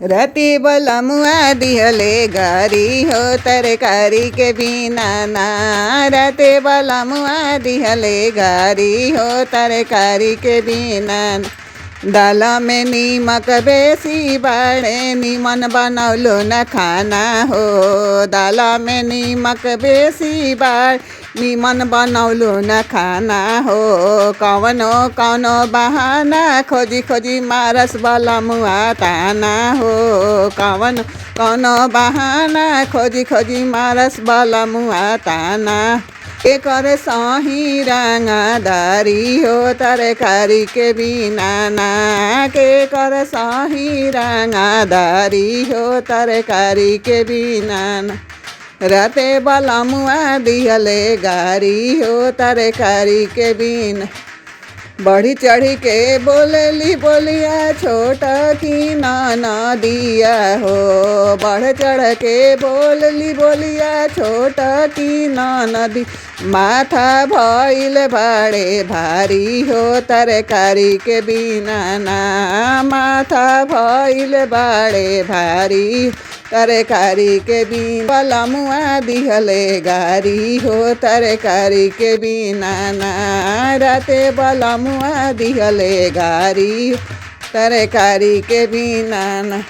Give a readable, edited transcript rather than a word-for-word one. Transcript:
रति बलमुआ दिहले गारी हो तरकारी के बिना ना। रति बलमुआ दिहले गारी हो तरकारी के बिना। दाल में नीमक बेसी बाड़े निमन बनौलो न खाना हो। दाल में नीमक बेसी बाड़ निमन बनौलो न खाना हो। कवनो कौनो बहाना खोजी खोजी मारस बलमुआ ताना हो। कवनो कौनो बहाना खोजी खोजी मारस बलमुआ ताना। एकर सही रंगदारी हो तरकारी के बिना ना। के कर सही रंगदारी हो तरकारी के बिना ना। रते बलमुआ दिहले गारी हो तरकारी के बिना। बढ़ी चढ़ी के बोलेली बोलिया छोटा की ना दिया हो। बढ़ चढ़ के बोलली बोलिया छोटा की ना दी। माथा भइल बाड़े भारी हो तरकारी के बिना ना। माथा भइल बाड़े भारी तरकारी के बिना। बलमुआ दिहले गारी हो तरकारी के बिना ना। राते बलमुआ दिहले गारी तरकारी के बिना ना।